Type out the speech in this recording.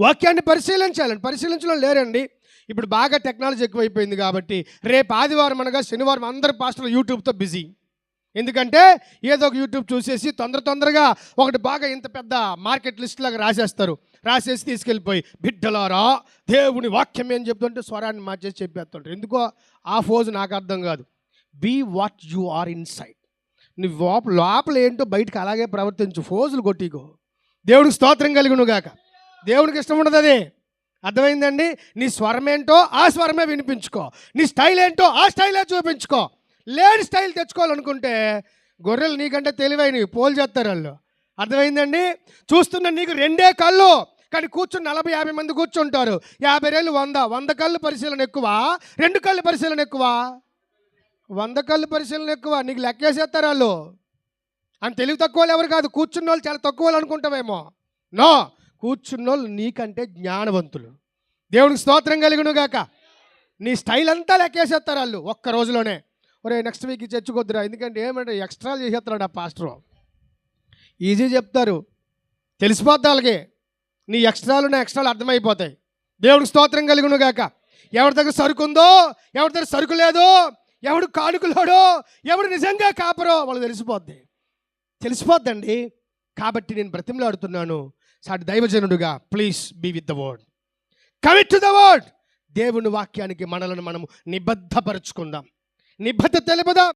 వాక్యాన్ని పరిశీలించాలండి. పరిశీలించడం లేరండి. ఇప్పుడు బాగా టెక్నాలజీ ఎక్కువైపోయింది కాబట్టి రేపు ఆదివారం అనగా శనివారం అందరు పాస్టర్లు యూట్యూబ్తో బిజీ. ఎందుకంటే ఏదో ఒక యూట్యూబ్ చూసేసి తొందరగా ఒకటి బాగా ఇంత పెద్ద మార్కెట్ లిస్ట్ లాగా రాసేస్తారు. రాసేసి తీసుకెళ్ళిపోయి బిడ్డలారా దేవుని వాక్యం ఏం చెప్తుంటే స్వరాన్ని మార్చేసి చెప్పేస్తుంటారు. ఎందుకో ఆ ఫోజు నాకు అర్థం కాదు. Be what you are inside. నువ్వు లోపల ఏంటో బయటకు అలాగే ప్రవర్తించు. ఫోజులు కొట్టిగో. దేవుడికి స్తోత్రం కలుగునుగాక. దేవునికి ఇష్టం ఉండదు అది. అర్థమైందండి? నీ స్వరం ఏంటో ఆ స్వరమే వినిపించుకో. నీ స్టైల్ ఏంటో ఆ స్టైలే చూపించుకో. లేని స్టైల్ తెచ్చుకోవాలనుకుంటే గొర్రెలు నీకంటే తెలివైనవి పోలు చేస్తారు వాళ్ళు. అర్థమైందండి? చూస్తున్న నీకు 2 కళ్ళు, కానీ కూర్చుని 40-50 మంది కూర్చుంటారు. 50 ఏళ్ళు 100 కళ్ళు పరిశీలన ఎక్కువ, 2 కళ్ళు పరిశీలన ఎక్కువ. 100 కళ్ళు పరిశీలన ఎక్కువ. నీకు లెక్కేసేస్తారు వాళ్ళు. అని తెలివి తక్కువ వాళ్ళు ఎవరు కాదు. కూర్చున్న వాళ్ళు చాలా తక్కువ వాళ్ళు అనుకుంటావేమో. నో, కూర్చున్నోళ్ళు నీకంటే జ్ఞానవంతులు. దేవునికి స్తోత్రం కలుగునుగాక. నీ స్టైల్ అంతా లెక్కేసేస్తారు వాళ్ళు ఒక్క రోజులోనే. ఒరే నెక్స్ట్ వీక్ చర్చకొద్దురా, ఎందుకంటే ఏమంటే ఎక్స్ట్రాలు చేసేస్తున్నాడు ఆ పాస్టరు. ఈజీ చెప్తారు, తెలిసిపోద్ది వాళ్ళకి. నీ ఎక్స్ట్రాలు అర్థమైపోతాయి. దేవునికి స్తోత్రం కలుగునుగాక. ఎవరి దగ్గర సరుకు ఉందో, ఎవరి దగ్గర సరుకు లేదో, ఎవడు కానుకలోడో, ఎవడు నిజంగా కాపరో వాళ్ళు తెలిసిపోద్దండి. కాబట్టి నేను బ్రతిమలాడుతున్నాను సాటి దైవజనుడుగా, please be with the word, commit to the word. దేవుని వాక్యానికి మనలను మనము నిబద్ధపరుచుకుందాం. నిబద్ధత తెలుపుదాం.